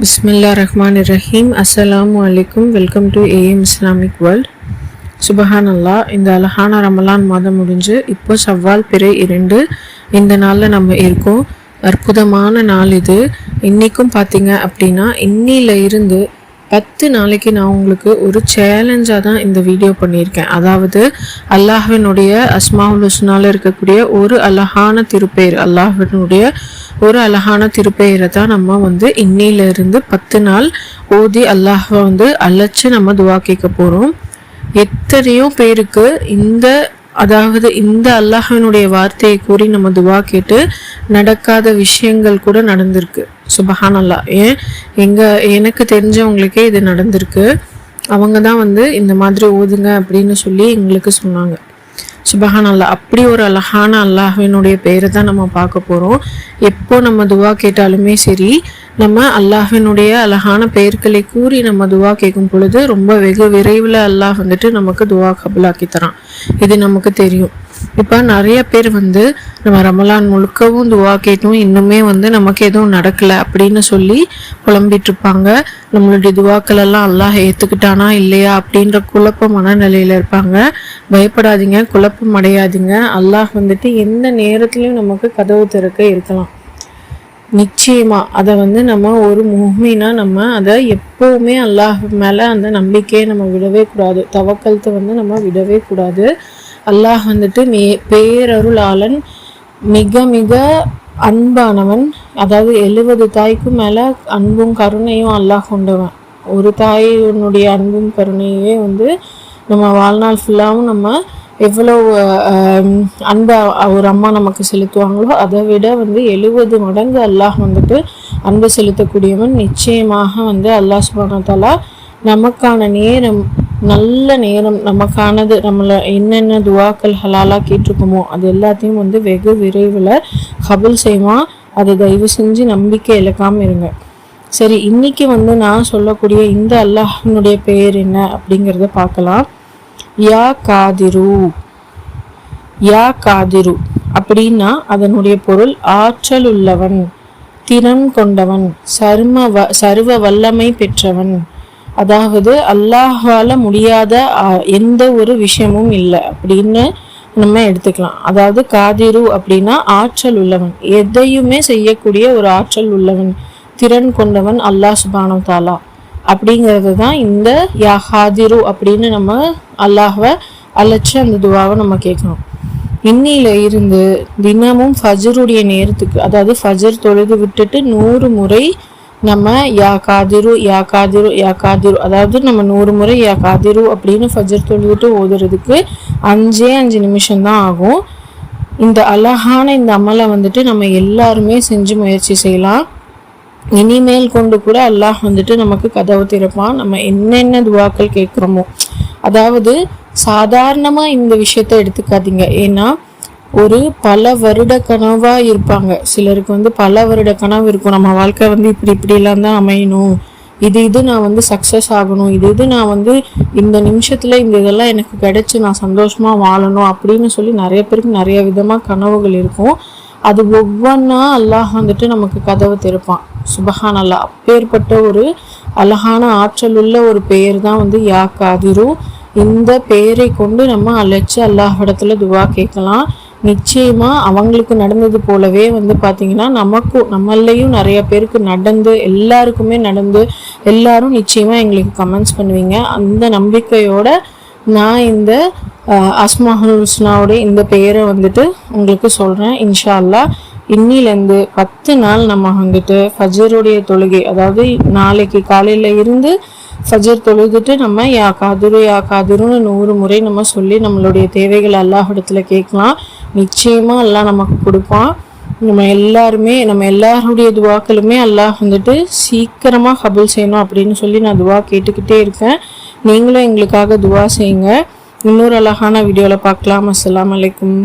பிஸ்மில்லாஹிர்ரஹ்மானிர்ரஹீம். அஸ்ஸலாமு அலைக்கும். Welcome to AM Islamic world. சுபஹானல்லாஹ். இந்த அழகான ரமலான் மாதம் முடிஞ்சு இப்போ ஷவ்வால் பிறை 2 இந்த நாளில் நம்ம இருக்கோம். அற்புதமான நாள் இது. இன்றைக்கும் பார்த்தீங்க அப்படின்னா இன்னில இருந்து 10 நாளைக்கு நான் உங்களுக்கு ஒரு சேலஞ்சாக தான் இந்த வீடியோ பண்ணியிருக்கேன். அதாவது அல்லாஹ்வினுடைய அஸ்மாஉல் ஹுஸ்னால இருக்கக்கூடிய ஒரு அழகான திருப்பெயர், அல்லாஹ்வினுடைய ஒரு அழகான திருப்பெயரை தான் நம்ம இன்னிலிருந்து 10 நாள் ஓதி அல்லாஹ்வை அழைச்சி நம்ம துவா கேட்க போகிறோம். எத்தனையோ பேருக்கு இந்த அல்லாஹ்வினுடைய வார்த்தையை கூறி நம்ம துவா கேட்டு நடக்காத விஷயங்கள் கூட நடந்திருக்கு. சுபஹானல்லாஹ். எனக்கு தெரிஞ்சவங்களுக்கே இது நடந்திருக்கு. அவங்க தான் இந்த மாதிரி ஓதுங்க அப்படின்னு சொல்லி எங்களுக்கு சொன்னாங்க. சுபஹானல்லாஹ். அப்படி ஒரு அழகான அல்லாஹ்வினுடைய பெயரை தான் நம்ம பார்க்க போகிறோம். எப்போ நம்ம துவா கேட்டாலுமே சரி, நம்ம அல்லாஹ்வினுடைய அழகான பெயர்களை கூறி நம்ம துவா கேட்கும் பொழுது ரொம்ப வெகு விரைவில் அல்லாஹ் நமக்கு துவா கபுலாக்கி தரான். இது நமக்கு தெரியும். இப்போ நிறைய பேர் நம்ம ரமலான் முழுக்கவும் துவா கேட்டும் இன்னுமே நமக்கு எதுவும் நடக்கலை அப்படின்னு சொல்லி புலம்பிட்டு இருப்பாங்க. நம்மளுடைய துவாக்கள் எல்லாம் அல்லாஹ் ஏற்றுக்கிட்டானா இல்லையா அப்படின்ற குழப்ப மனநிலையில் இருப்பாங்க. பயப்படாதீங்க, குழப்பம் அடையாதீங்க. அல்லாஹ் எந்த நேரத்துலையும் நமக்கு கதவு திறக்க இருக்கலாம். நிச்சயமா அதை நம்ம ஒரு முஹ்மினா நம்ம அதை எப்போவுமே அல்லாஹ் மேலே அந்த நம்பிக்கையை நம்ம விடவே கூடாது. தவக்கல்த்தை நம்ம விடவே கூடாது. அல்லாஹ் பேரருளாளன், மிக மிக அன்பானவன். அதாவது 70 தாய்க்கும் மேலே அன்பும் கருணையும் அல்லாஹ் கொண்டவன். ஒரு தாயினுடைய அன்பும் கருணையே நம்ம வாழ்நாள் ஃபுல்லாகவும் நம்ம எவ்வளோ அன்பை ஒரு அம்மா நமக்கு செலுத்துவாங்களோ அதை விட 70 மடங்கு அல்லாஹ் அன்பு செலுத்தக்கூடியவன். நிச்சயமாக அல்லாஹ் சுப்ஹானஹு வ தஆலா நமக்கான நேரம், நல்ல நேரம், நமக்கானது, நம்மளை என்னென்ன துவாக்கள் ஹலாலாக கேட்டிருக்கோமோ அது எல்லாத்தையும் வெகு விரைவில் கபுல் செய்வான். அதை தயவு செஞ்சு நம்பிக்கை இழக்காமல் இருங்க. சரி, இன்னைக்கு நான் சொல்லக்கூடிய இந்த அல்லாஹ்னுடைய பெயர் என்ன அப்படிங்கிறத பார்க்கலாம். யா காதிரு. யா காதிரு அப்படின்னா அதனுடைய பொருள் ஆற்றல் உள்ளவன், திறன் கொண்டவன், சர்வ வல்லமை பெற்றவன். அதாவது அல்லாஹ்வால முடியாத எந்த ஒரு விஷயமும் இல்லை அப்படின்னு நம்ம எடுத்துக்கலாம். அதாவது காதிரு அப்படின்னா ஆற்றல் உள்ளவன், எதையுமே செய்யக்கூடிய ஒரு ஆற்றல் உள்ளவன், திறன் கொண்டவன் அல்லாஹ் சுப்ஹானஹு வ தஆலா. அப்படிங்கிறது தான் இந்த யா காதிரு அப்படின்னு நம்ம அல்லாஹ்வை அழைச்சி அந்த துவாவை நம்ம கேட்கணும். இன்னில இருந்து தினமும் ஃபஜ்ருடைய நேரத்துக்கு, அதாவது ஃபஜர் தொழுது விட்டுட்டு 100 முறை நம்ம யா காதிரு யா காதிரு யா காதிரு, அதாவது நம்ம 100 முறை யா காதிரு அப்படின்னு ஃபஜர் தொழுதுட்டு ஓதுறதுக்கு 5 நிமிஷம் தான் ஆகும். இந்த அழகான இந்த அமலை நம்ம எல்லாருமே செஞ்சு முயற்சி செய்யலாம். இனிமேல் கொண்டு கூட அல்லாஹ் நமக்கு கதவு திறப்பான். நம்ம என்னென்ன துவாக்கள் கேட்குறோமோ, அதாவது சாதாரணமாக இந்த விஷயத்த எடுத்துக்காதீங்க. ஏன்னா ஒரு பல வருட கனவாக இருப்பாங்க. சிலருக்கு பல வருட கனவு இருக்கும். நம்ம வாழ்க்கை இப்படிலாம் தான் அமையணும், இது நான் சக்ஸஸ் ஆகணும், இது நான் இந்த நிமிஷத்தில் இந்த இதெல்லாம் எனக்கு கிடைச்சி நான் சந்தோஷமாக வாழணும் அப்படின்னு சொல்லி நிறைய பேருக்கு நிறைய விதமாக கனவுகள் இருக்கும். அது ஒவ்வொன்றா அல்லாஹ் நமக்கு கதவு திறப்பான். சுபஹானல்லாஹ். அப்பேற்பட்ட ஒரு அழகான ஆற்றல் உள்ள ஒரு பெயர் தான் யா காதிரு. இந்த பெயரை கொண்டு நம்ம அழைச்சி அல்லாஹ் இடத்துல துவா கேட்கலாம். நிச்சயமா அவங்களுக்கு நடந்தது போலவே பார்த்தீங்கன்னா நம்மளையும் நிறைய பேருக்கு நடந்து, எல்லாருக்குமே நடந்து, எல்லாரும் நிச்சயமா எங்களுக்கு கமெண்ட்ஸ் பண்ணுவீங்க. அந்த நம்பிக்கையோட நான் இந்த அஸ்மாஉல் ஹுஸ்னாவுடைய இந்த பெயரை உங்களுக்கு சொல்கிறேன். இன்ஷா அல்லாஹ் இன்னிலேருந்து 10 நாள் நம்ம ஃபஜருடைய தொழுகை, அதாவது நாளைக்கு காலையில் இருந்து ஃபஜர் தொழுதுட்டு நம்ம யா காதிருன்னு 100 முறை நம்ம சொல்லி நம்மளுடைய தேவைகள் அல்லாஹ் இடத்துல கேட்கலாம். நிச்சயமாக அல்லாஹ் நமக்கு கொடுப்பான். நம்ம எல்லாருடைய துவாக்களுமே அல்லாஹ் சீக்கிரமாக கபுல் செய்யணும் அப்படின்னு சொல்லி நான் துவா கேட்டுக்கிட்டே இருக்கேன். நீங்களும் எங்களுக்காக துவா செய்யுங்க. இன்னொரு அழகான வீடியோவில் பார்க்கலாம். அஸ்ஸலாமு அலைக்கும்.